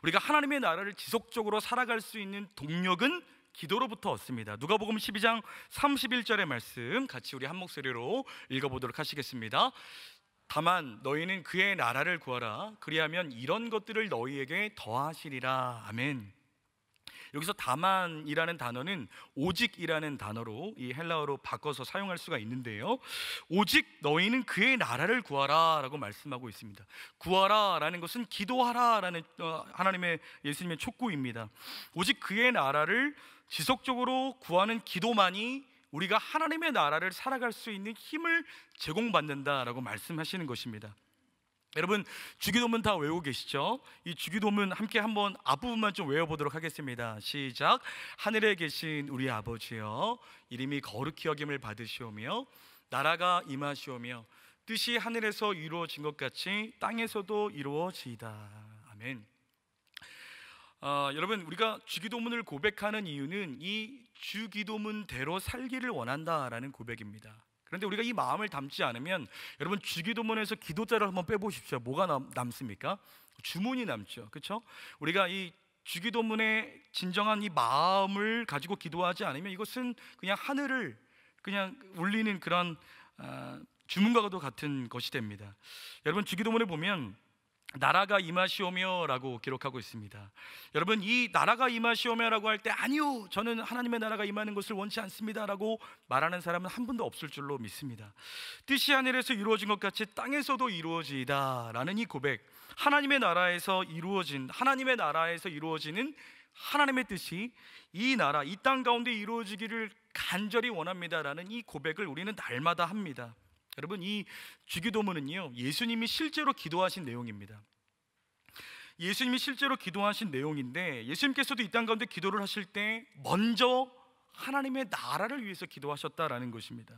우리가 하나님의 나라를 지속적으로 살아갈 수 있는 동력은 기도로부터 얻습니다. 누가복음 12장 31절의 말씀 같이 우리 한 목소리로 읽어보도록 하시겠습니다. 다만 너희는 그의 나라를 구하라. 그리하면 이런 것들을 너희에게 더하시리라. 아멘. 여기서 다만이라는 단어는 오직이라는 단어로 이 헬라어로 바꿔서 사용할 수가 있는데요, 오직 너희는 그의 나라를 구하라 라고 말씀하고 있습니다. 구하라 라는 것은 기도하라 라는 하나님의, 예수님의 촉구입니다. 오직 그의 나라를 지속적으로 구하는 기도만이 우리가 하나님의 나라를 살아갈 수 있는 힘을 제공받는다라고 말씀하시는 것입니다. 여러분, 주기도문 다 외우고 계시죠? 이 주기도문 함께 한번 앞부분만 좀 외워보도록 하겠습니다. 시작. 하늘에 계신 우리 아버지여, 이름이 거룩히 여김을 받으시오며 나라가 임하시오며 뜻이 하늘에서 이루어진 것 같이 땅에서도 이루어지이다. 아멘. 여러분, 우리가 주기도문을 고백하는 이유는 이 주기도문대로 살기를 원한다라는 고백입니다. 그런데 우리가 이 마음을 담지 않으면, 여러분, 주기도문에서 기도자를 한번 빼보십시오. 뭐가 남습니까? 주문이 남죠. 그렇죠? 우리가 이 주기도문의 진정한 이 마음을 가지고 기도하지 않으면 이것은 그냥 하늘을 그냥 울리는 그런 주문과도 같은 것이 됩니다. 여러분, 주기도문에 보면 나라가 임하시오며 라고 기록하고 있습니다. 여러분, 이 나라가 임하시오며 라고 할 때 아니요, 저는 하나님의 나라가 임하는 것을 원치 않습니다 라고 말하는 사람은 한 분도 없을 줄로 믿습니다. 뜻이 하늘에서 이루어진 것 같이 땅에서도 이루어지이다 라는 이 고백, 하나님의 나라에서 이루어지는 하나님의 뜻이 이 나라, 이 땅 가운데 이루어지기를 간절히 원합니다 라는 이 고백을 우리는 날마다 합니다. 여러분, 이 주기도문은요, 예수님이 실제로 기도하신 내용입니다. 예수님이 실제로 기도하신 내용인데, 예수님께서도 이 땅 가운데 기도를 하실 때 먼저 하나님의 나라를 위해서 기도하셨다라는 것입니다.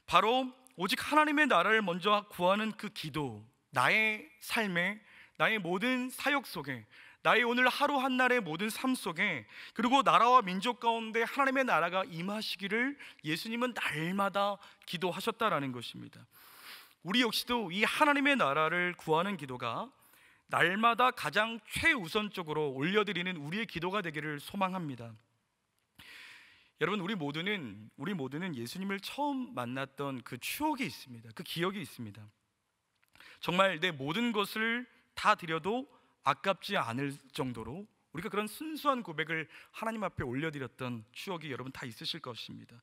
바로 오직 하나님의 나라를 먼저 구하는 그 기도, 나의 삶에, 나의 모든 사역 속에, 나의 오늘 하루 한날의 모든 삶 속에, 그리고 나라와 민족 가운데 하나님의 나라가 임하시기를 예수님은 날마다 기도하셨다라는 것입니다. 우리 역시도 이 하나님의 나라를 구하는 기도가 날마다 가장 최우선적으로 올려드리는 우리의 기도가 되기를 소망합니다. 여러분, 우리 모두는 예수님을 처음 만났던 그 추억이 있습니다. 그 기억이 있습니다. 정말 내 모든 것을 다 드려도 아깝지 않을 정도로 우리가 그런 순수한 고백을 하나님 앞에 올려드렸던 추억이 여러분 다 있으실 것입니다.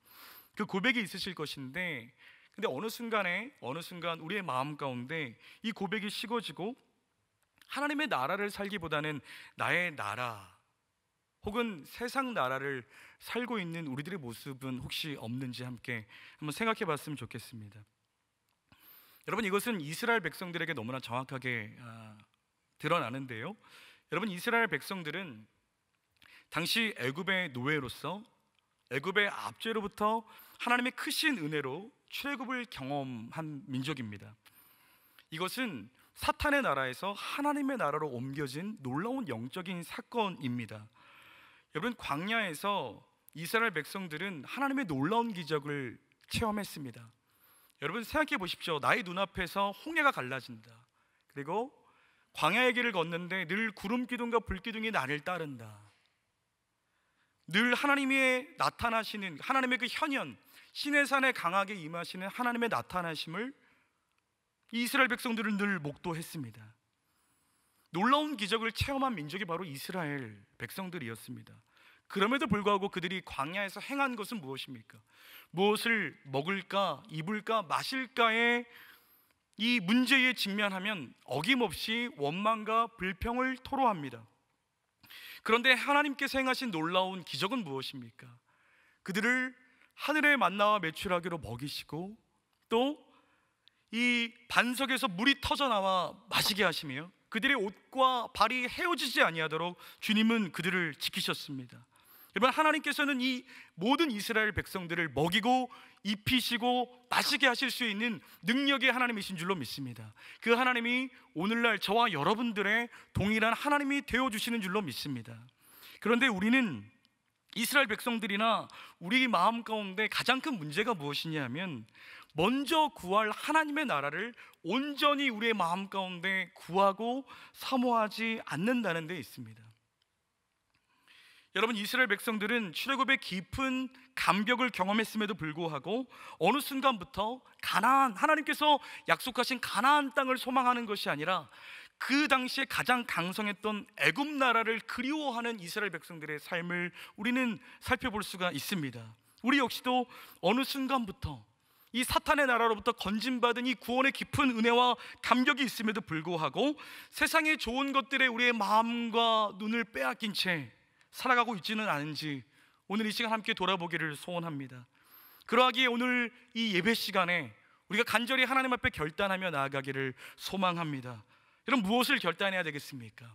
그 고백이 있으실 것인데, 근데 어느 순간 우리의 마음 가운데 이 고백이 식어지고 하나님의 나라를 살기보다는 나의 나라 혹은 세상 나라를 살고 있는 우리들의 모습은 혹시 없는지 함께 한번 생각해 봤으면 좋겠습니다. 여러분, 이것은 이스라엘 백성들에게 너무나 정확하게 드러나는데요, 여러분, 이스라엘 백성들은 당시 애굽의 노예로서 애굽의 압제로부터 하나님의 크신 은혜로 출애굽을 경험한 민족입니다. 이것은 사탄의 나라에서 하나님의 나라로 옮겨진 놀라운 영적인 사건입니다. 여러분, 광야에서 이스라엘 백성들은 하나님의 놀라운 기적을 체험했습니다. 여러분, 생각해 보십시오. 나의 눈앞에서 홍해가 갈라진다. 그리고 광야의 길을 걷는데 늘 구름 기둥과 불 기둥이 나를 따른다. 늘 하나님의 나타나시는 하나님의 그 현현, 시내산에 강하게 임하시는 하나님의 나타나심을 이스라엘 백성들은 늘 목도했습니다. 놀라운 기적을 체험한 민족이 바로 이스라엘 백성들이었습니다. 그럼에도 불구하고 그들이 광야에서 행한 것은 무엇입니까? 무엇을 먹을까, 입을까, 마실까의 이 문제에 직면하면 어김없이 원망과 불평을 토로합니다. 그런데 하나님께서 행하신 놀라운 기적은 무엇입니까? 그들을 하늘의 만나와 메추라기로 먹이시고 또 이 반석에서 물이 터져나와 마시게 하시며 그들의 옷과 발이 헤어지지 아니하도록 주님은 그들을 지키셨습니다. 여러분, 하나님께서는 이 모든 이스라엘 백성들을 먹이고 입히시고 마시게 하실 수 있는 능력의 하나님이신 줄로 믿습니다. 그 하나님이 오늘날 저와 여러분들의 동일한 하나님이 되어주시는 줄로 믿습니다. 그런데 우리는 이스라엘 백성들이나 우리 마음 가운데 가장 큰 문제가 무엇이냐 하면 먼저 구할 하나님의 나라를 온전히 우리의 마음 가운데 구하고 사모하지 않는다는 데 있습니다. 여러분, 이스라엘 백성들은 출애굽의 깊은 감격을 경험했음에도 불구하고 어느 순간부터 하나님께서 약속하신 가나안 땅을 소망하는 것이 아니라 그 당시에 가장 강성했던 애굽 나라를 그리워하는 이스라엘 백성들의 삶을 우리는 살펴볼 수가 있습니다. 우리 역시도 어느 순간부터 이 사탄의 나라로부터 건진받은 이 구원의 깊은 은혜와 감격이 있음에도 불구하고 세상의 좋은 것들에 우리의 마음과 눈을 빼앗긴 채 살아가고 있지는 않은지 오늘 이 시간 함께 돌아보기를 소원합니다. 그러하기에 오늘 이 예배 시간에 우리가 간절히 하나님 앞에 결단하며 나아가기를 소망합니다. 여러분, 무엇을 결단해야 되겠습니까?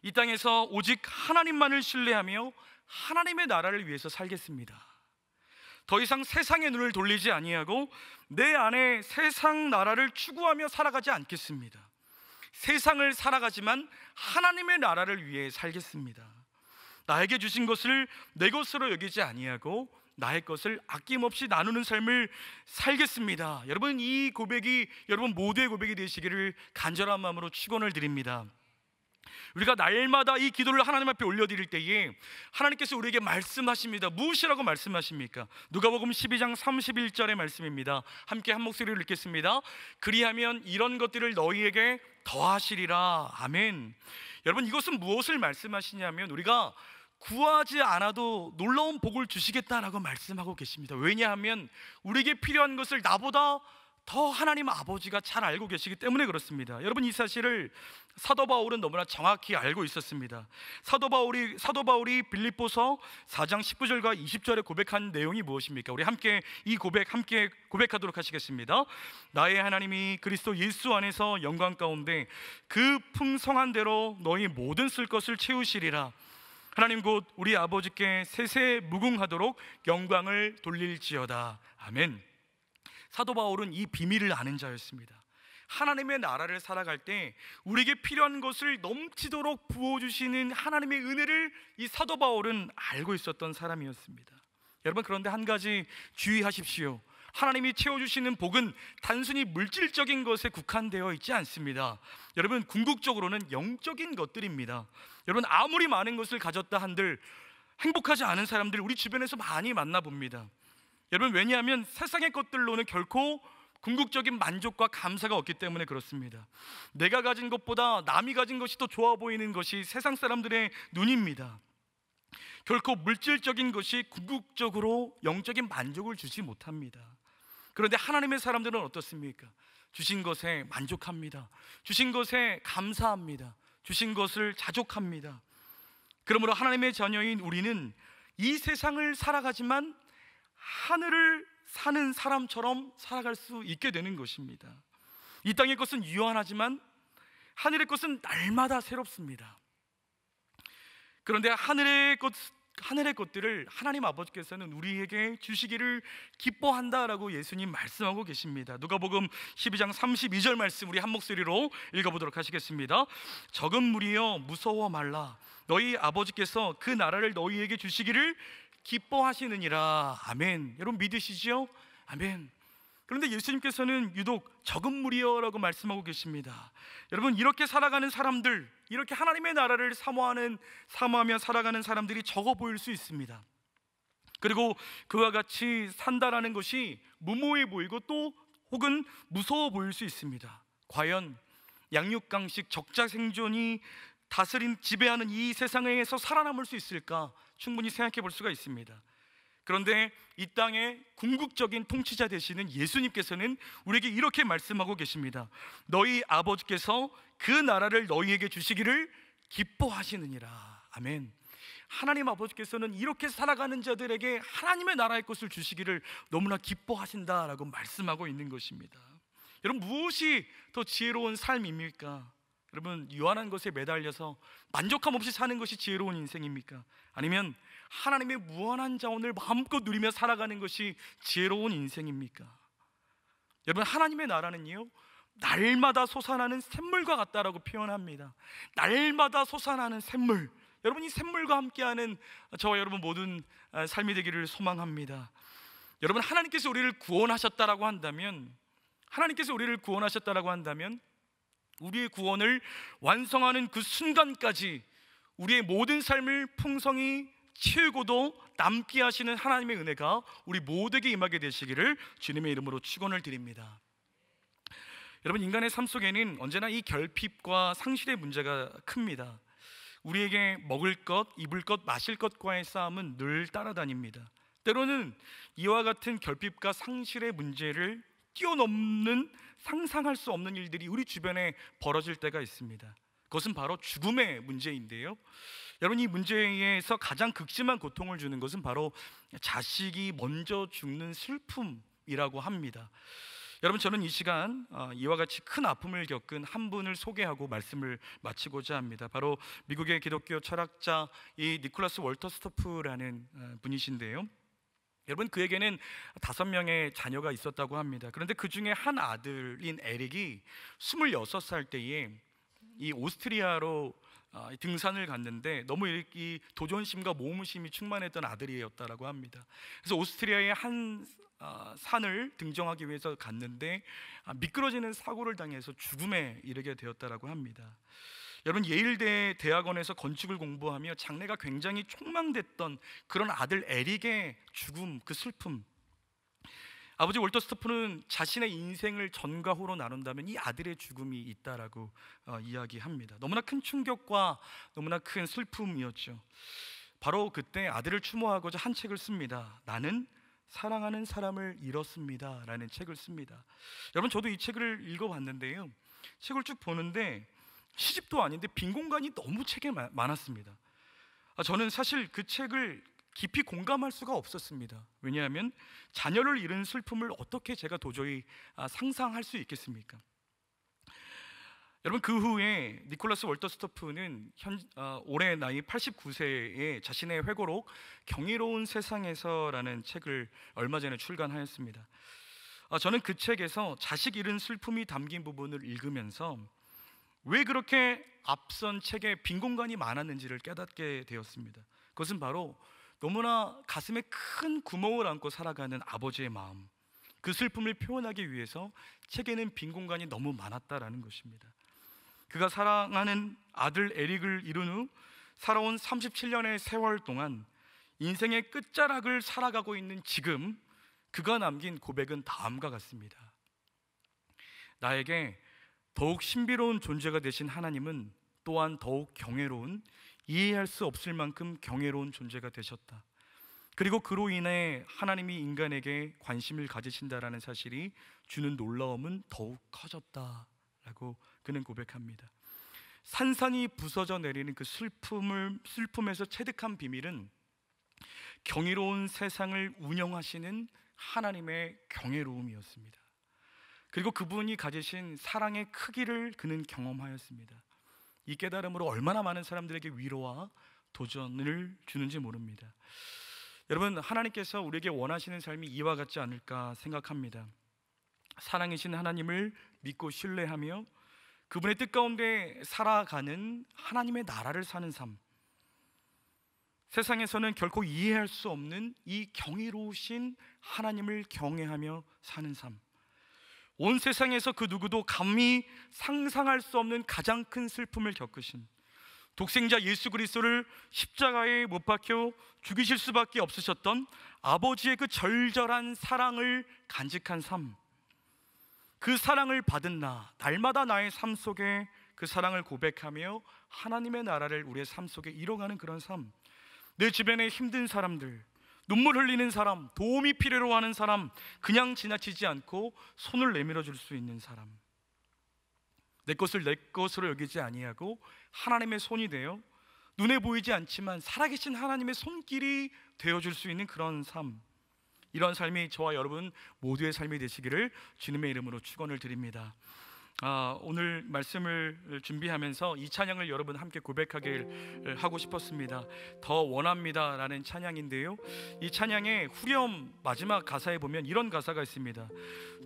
이 땅에서 오직 하나님만을 신뢰하며 하나님의 나라를 위해서 살겠습니다. 더 이상 세상의 눈을 돌리지 아니하고 내 안에 세상 나라를 추구하며 살아가지 않겠습니다. 세상을 살아가지만 하나님의 나라를 위해 살겠습니다. 나에게 주신 것을 내 것으로 여기지 아니하고 나의 것을 아낌없이 나누는 삶을 살겠습니다. 여러분, 이 고백이 여러분 모두의 고백이 되시기를 간절한 마음으로 축원을 드립니다. 우리가 날마다 이 기도를 하나님 앞에 올려드릴 때에 하나님께서 우리에게 말씀하십니다. 무엇이라고 말씀하십니까? 누가복음 12장 31절의 말씀입니다. 함께 한 목소리로 읽겠습니다. 그리하면 이런 것들을 너희에게 더하시리라. 아멘. 여러분, 이것은 무엇을 말씀하시냐면 우리가 구하지 않아도 놀라운 복을 주시겠다라고 말씀하고 계십니다. 왜냐하면 우리에게 필요한 것을 나보다 더 하나님 아버지가 잘 알고 계시기 때문에 그렇습니다. 여러분, 이 사실을 사도 바울은 너무나 정확히 알고 있었습니다. 사도 바울이 빌립보서 4장 19절과 20절에 고백한 내용이 무엇입니까? 우리 함께 고백하도록 하시겠습니다. 나의 하나님이 그리스도 예수 안에서 영광 가운데 그 풍성한 대로 너희 모든 쓸 것을 채우시리라. 하나님 곧 우리 아버지께 세세 무궁하도록 영광을 돌릴지어다. 아멘. 사도 바울은 이 비밀을 아는 자였습니다. 하나님의 나라를 살아갈 때 우리에게 필요한 것을 넘치도록 부어주시는 하나님의 은혜를 이 사도 바울은 알고 있었던 사람이었습니다. 여러분, 그런데 한 가지 주의하십시오. 하나님이 채워주시는 복은 단순히 물질적인 것에 국한되어 있지 않습니다. 여러분, 궁극적으로는 영적인 것들입니다. 여러분, 아무리 많은 것을 가졌다 한들 행복하지 않은 사람들 우리 주변에서 많이 만나봅니다. 여러분, 왜냐하면 세상의 것들로는 결코 궁극적인 만족과 감사가 없기 때문에 그렇습니다. 내가 가진 것보다 남이 가진 것이 더 좋아 보이는 것이 세상 사람들의 눈입니다. 결코 물질적인 것이 궁극적으로 영적인 만족을 주지 못합니다. 그런데 하나님의 사람들은 어떻습니까? 주신 것에 만족합니다. 주신 것에 감사합니다. 주신 것을 자족합니다. 그러므로 하나님의 자녀인 우리는 이 세상을 살아가지만 하늘을 사는 사람처럼 살아갈 수 있게 되는 것입니다. 이 땅의 것은 유한하지만 하늘의 것은 날마다 새롭습니다. 그런데 하늘의 것들을 하나님 아버지께서는 우리에게 주시기를 기뻐한다라고 예수님 말씀하고 계십니다. 누가복음 12장 32절 말씀 우리 한 목소리로 읽어보도록 하시겠습니다. 적은 무리여 무서워 말라. 너희 아버지께서 그 나라를 너희에게 주시기를 기뻐하시느니라. 아멘. 여러분, 믿으시죠? 아멘. 그런데 예수님께서는 유독 적은 무리여라고 말씀하고 계십니다. 여러분, 이렇게 살아가는 사람들, 이렇게 하나님의 나라를 사모하며 살아가는 사람들이 적어 보일 수 있습니다. 그리고 그와 같이 산다라는 것이 무모해 보이고 또 혹은 무서워 보일 수 있습니다. 과연 양육강식 적자 생존이 지배하는 이 세상에서 살아남을 수 있을까? 충분히 생각해 볼 수가 있습니다. 그런데 이 땅의 궁극적인 통치자 되시는 예수님께서는 우리에게 이렇게 말씀하고 계십니다. 너희 아버지께서 그 나라를 너희에게 주시기를 기뻐하시느니라. 아멘. 하나님 아버지께서는 이렇게 살아가는 자들에게 하나님의 나라의 것을 주시기를 너무나 기뻐하신다라고 말씀하고 있는 것입니다. 여러분, 무엇이 더 지혜로운 삶입니까? 여러분, 유한한 것에 매달려서 만족함 없이 사는 것이 지혜로운 인생입니까? 아니면 하나님의 무한한 자원을 마음껏 누리며 살아가는 것이 지혜로운 인생입니까? 여러분, 하나님의 나라는요, 날마다 솟아나는 샘물과 같다라고 표현합니다. 날마다 솟아나는 샘물. 여러분, 이 샘물과 함께하는 저와 여러분 모든 삶이 되기를 소망합니다. 여러분, 하나님께서 우리를 구원하셨다라고 한다면 우리의 구원을 완성하는 그 순간까지 우리의 모든 삶을 풍성히 채우고도 남게 하시는 하나님의 은혜가 우리 모두에게 임하게 되시기를 주님의 이름으로 축원을 드립니다. 여러분, 인간의 삶 속에는 언제나 이 결핍과 상실의 문제가 큽니다. 우리에게 먹을 것, 입을 것, 마실 것과의 싸움은 늘 따라다닙니다. 때로는 이와 같은 결핍과 상실의 문제를 뛰어넘는 상상할 수 없는 일들이 우리 주변에 벌어질 때가 있습니다. 그것은 바로 죽음의 문제인데요. 여러분, 이 문제에서 가장 극심한 고통을 주는 것은 바로 자식이 먼저 죽는 슬픔이라고 합니다. 여러분, 저는 이 시간 이와 같이 큰 아픔을 겪은 한 분을 소개하고 말씀을 마치고자 합니다. 바로 미국의 기독교 철학자 이 니콜라스 월터스토프라는 분이신데요. 여러분, 그에게는 5명의 자녀가 있었다고 합니다. 그런데 그 중에 한 아들인 에릭이 26살 때에 이 오스트리아로 등산을 갔는데 너무 이 도전심과 모험심이 충만했던 아들이었다라고 합니다. 그래서 오스트리아의 한 산을 등정하기 위해서 갔는데 미끄러지는 사고를 당해서 죽음에 이르게 되었다라고 합니다. 여러분, 예일대 대학원에서 건축을 공부하며 장래가 굉장히 촉망됐던 그런 아들 에릭의 죽음, 그 슬픔. 아버지 월터스토프는 자신의 인생을 전과 후로 나눈다면 이 아들의 죽음이 있다라고 이야기합니다. 너무나 큰 충격과 너무나 큰 슬픔이었죠. 바로 그때 아들을 추모하고자 한 책을 씁니다. 나는 사랑하는 사람을 잃었습니다 라는 책을 씁니다. 여러분, 저도 이 책을 읽어봤는데요, 책을 쭉 보는데 시집도 아닌데 빈 공간이 너무 책에 많았습니다. 저는 사실 그 책을 깊이 공감할 수가 없었습니다. 왜냐하면 자녀를 잃은 슬픔을 어떻게 제가 도저히 상상할 수 있겠습니까? 여러분, 그 후에 니콜라스 월터스토프는 올해 나이 89세에 자신의 회고록 경이로운 세상에서라는 책을 얼마 전에 출간하였습니다. 저는 그 책에서 자식 잃은 슬픔이 담긴 부분을 읽으면서 왜 그렇게 앞선 책에 빈 공간이 많았는지를 깨닫게 되었습니다. 그것은 바로 너무나 가슴에 큰 구멍을 안고 살아가는 아버지의 마음, 그 슬픔을 표현하기 위해서 책에는 빈 공간이 너무 많았다라는 것입니다. 그가 사랑하는 아들 에릭을 잃은 후 살아온 37년의 세월 동안 인생의 끝자락을 살아가고 있는 지금 그가 남긴 고백은 다음과 같습니다. 나에게 더욱 신비로운 존재가 되신 하나님은 또한 더욱 경외로운, 이해할 수 없을 만큼 경외로운 존재가 되셨다. 그리고 그로 인해 하나님이 인간에게 관심을 가지신다라는 사실이 주는 놀라움은 더욱 커졌다라고 그는 고백합니다. 산산이 부서져 내리는 그 슬픔에서 체득한 비밀은 경이로운 세상을 운영하시는 하나님의 경외로움이었습니다. 그리고 그분이 가지신 사랑의 크기를 그는 경험하였습니다. 이 깨달음으로 얼마나 많은 사람들에게 위로와 도전을 주는지 모릅니다. 여러분, 하나님께서 우리에게 원하시는 삶이 이와 같지 않을까 생각합니다. 사랑이신 하나님을 믿고 신뢰하며 그분의 뜻 가운데 살아가는 하나님의 나라를 사는 삶, 세상에서는 결코 이해할 수 없는 이 경이로우신 하나님을 경외하며 사는 삶, 온 세상에서 그 누구도 감히 상상할 수 없는 가장 큰 슬픔을 겪으신 독생자 예수 그리스도를 십자가에 못 박혀 죽이실 수밖에 없으셨던 아버지의 그 절절한 사랑을 간직한 삶, 그 사랑을 받은 날마다 나의 삶 속에 그 사랑을 고백하며 하나님의 나라를 우리의 삶 속에 이뤄가는 그런 삶, 내 주변에 힘든 사람들, 눈물 흘리는 사람, 도움이 필요로 하는 사람 그냥 지나치지 않고 손을 내밀어 줄 수 있는 사람, 내 것을 내 것으로 여기지 아니하고 하나님의 손이 되어 눈에 보이지 않지만 살아계신 하나님의 손길이 되어줄 수 있는 그런 삶, 이런 삶이 저와 여러분 모두의 삶이 되시기를 주님의 이름으로 축원을 드립니다. 오늘 말씀을 준비하면서 이 찬양을 여러분 함께 고백하길 하고 싶었습니다. 더 원합니다 라는 찬양인데요, 이 찬양의 후렴 마지막 가사에 보면 이런 가사가 있습니다.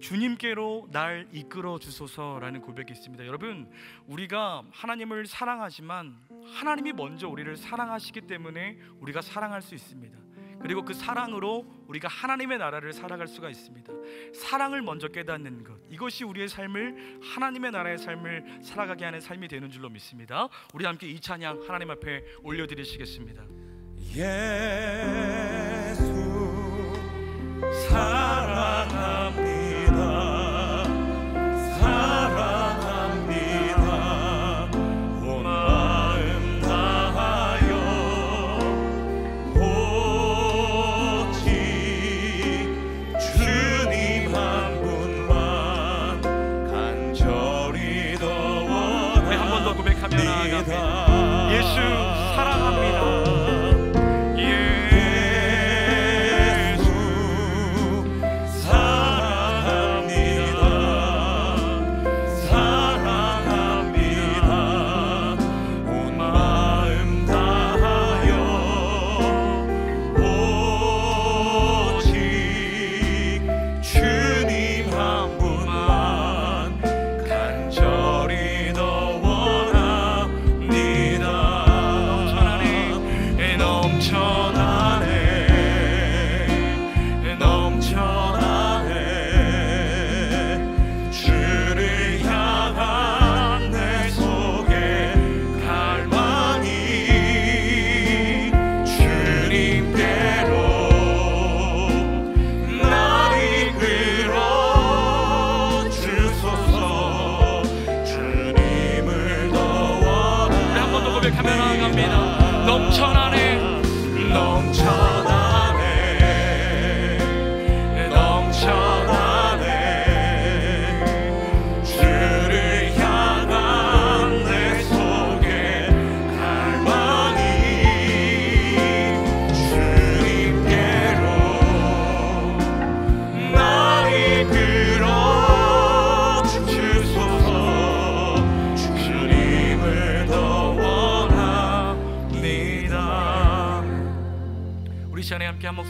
주님께로 날 이끌어 주소서라는 고백이 있습니다. 여러분, 우리가 하나님을 사랑하지만 하나님이 먼저 우리를 사랑하시기 때문에 우리가 사랑할 수 있습니다. 그리고 그 사랑으로 우리가 하나님의 나라를 살아갈 수가 있습니다. 사랑을 먼저 깨닫는 것, 이것이 우리의 삶을, 하나님의 나라의 삶을 살아가게 하는 삶이 되는 줄로 믿습니다. 우리 함께 이 찬양 하나님 앞에 올려드리시겠습니다. 예수 사랑합니다. 예수 사랑합니다. 예수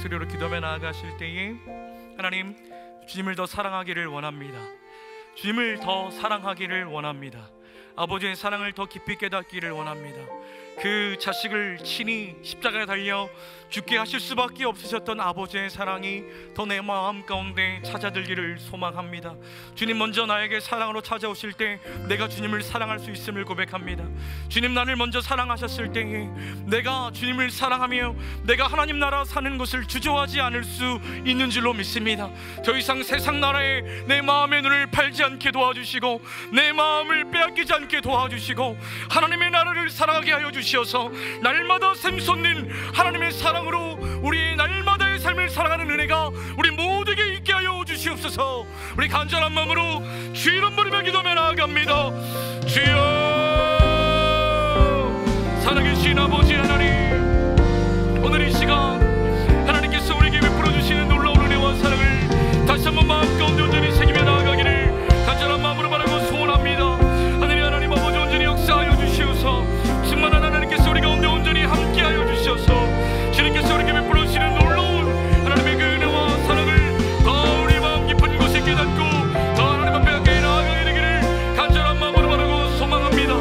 목소리로 기도하며 나아가실 때에 하나님, 주님을 더 사랑하기를 원합니다. 주님을 더 사랑하기를 원합니다. 아버지의 사랑을 더 깊이 깨닫기를 원합니다. 그 자식을 친히 십자가에 달려 죽게 하실 수밖에 없으셨던 아버지의 사랑이 더 내 마음 가운데 찾아들기를 소망합니다. 주님 먼저 나에게 사랑으로 찾아오실 때 내가 주님을 사랑할 수 있음을 고백합니다. 주님 나를 먼저 사랑하셨을 때에 내가 주님을 사랑하며 내가 하나님 나라 사는 것을 주저하지 않을 수 있는 줄로 믿습니다. 더 이상 세상 나라에 내 마음의 눈을 팔지 않게 도와주시고 내 마음을 빼앗기지 않게 도와주시고 하나님의 나라를 사랑하게 하여 주시어서 날마다 샘솟는 하나님의 사랑으로 우리의 날마다의 삶을 살아가는 은혜가 우리 모두에게 있게 하여 주시옵소서. 우리 간절한 마음으로 주 이름 부르며 기도하며 나아갑니다. 주여, 살아계신 아버지 하나님, 오늘 이 시간 하나님께서 우리에게 베풀어 주시는 놀라운 은혜와 사랑을 다시 한번 마음 가운데 온전히 새기며 나아가기를 간절한 마음으로 바라고 소원합니다. 하나님 아버지 온전히 역사하여 주시옵소서. 충만한 하나님께서 우리 가운데 온전히 함께하여 주시옵소서. 주님께서 우리에게 베풀어 주시는 놀라운 하나님의 그 은혜와 사랑을 더 우리 마음 깊은 곳에 깨닫고 더 하나님 앞에 가까이 나아가게 되기를 간절한 마음으로 바라고 소망합니다.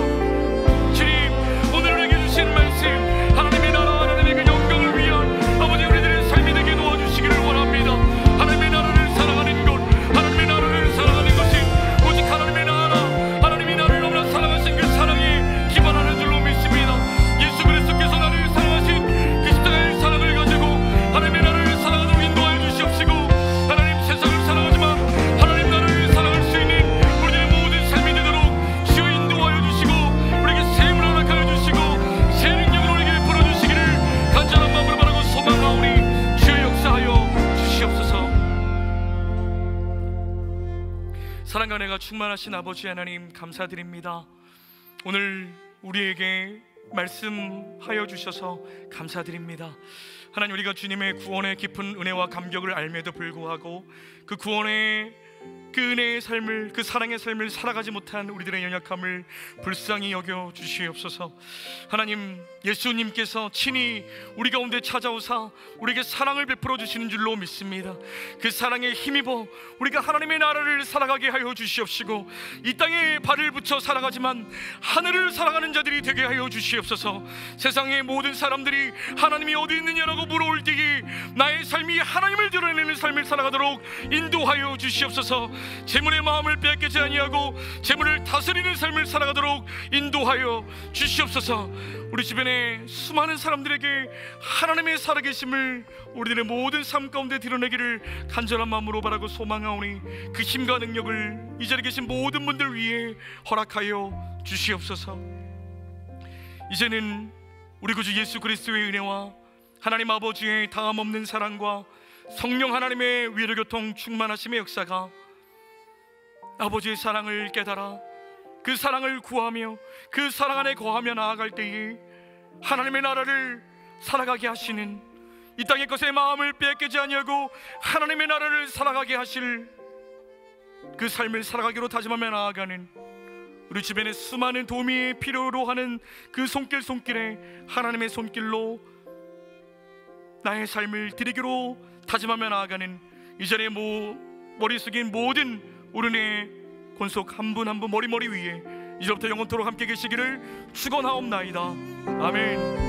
주님, 오늘 우리에게 주신 말씀 하나님의 나라 하나님의 그 영광을 위한 아버지 우리들의 삶이 되게 도와주시기를 원합니다. 하나님의 나라를 사랑하는 것, 하나님의 나라를 사랑하는 것은 오직 하나님의 나라, 하나님이 나를 너무나 사랑하신 그 사랑에 기반하는 줄로 믿습니다. 예수 그리스도께서 나를 사랑하신 그 십자가의 사랑을 가지고 하나님의 나라를 사랑하도록 인도하여 주시옵시고 하나님 세상을 사랑하지만 하나님 나라를 사랑할 수 있는 우리들의 모든 삶이 되도록 주여 인도하여 주시고 우리에게 새 힘을 허락하여 주시고 새 능력을 우리에게 풀어주시기를 간절한 마음으로 바라고 소망하오니 주여 역사하여 주시옵소서. 사랑과 은혜가 충만하신 아버지 하나님 감사드립니다. 오늘 우리에게 말씀하여 주셔서 감사드립니다. 하나님, 우리가 주님의 구원의 깊은 은혜와 감격을 알매도 불구하고 그 구원의 그 은혜의 삶을, 그 사랑의 삶을 살아가지 못한 우리들의 연약함을 불쌍히 여겨 주시옵소서. 하나님, 예수님께서 친히 우리 가운데 찾아오사 우리에게 사랑을 베풀어 주시는 줄로 믿습니다. 그 사랑에 힘입어 우리가 하나님의 나라를 살아가게 하여 주시옵시고 이 땅에 발을 붙여 살아가지만 하늘을 살아가는 자들이 되게 하여 주시옵소서. 세상의 모든 사람들이 하나님이 어디 있느냐라고 물어올 때에 나의 삶이 하나님을 드러내는 삶을 살아가도록 인도하여 주시옵소서. 재물의 마음을 빼앗기지 아니하고 재물을 다스리는 삶을 살아가도록 인도하여 주시옵소서. 우리 주변에 수많은 사람들에게 하나님의 살아계심을 우리들의 모든 삶 가운데 드러내기를 간절한 마음으로 바라고 소망하오니 그 힘과 능력을 이 자리에 계신 모든 분들 위해 허락하여 주시옵소서. 이제는 우리 구주 예수 그리스도의 은혜와 하나님 아버지의 다함없는 사랑과 성령 하나님의 위로교통 충만하심의 역사가 아버지의 사랑을 깨달아 그 사랑을 구하며 그 사랑 안에 거하며 나아갈 때에 하나님의 나라를 살아가게 하시는, 이 땅의 것에 마음을 빼앗기지 아니하고 하나님의 나라를 살아가게 하실 그 삶을 살아가기로 다짐하며 나아가는 우리 주변에 수많은 도움이 필요로 하는 그 손길에 하나님의 손길로 나의 삶을 드리기로 다짐하며 나아가는 이 자리에 머리 숙인 모든 우리의 권속 한 분 한 분 머리 위에 이제부터 영원토록 함께 계시기를 축원하옵나이다. 아멘.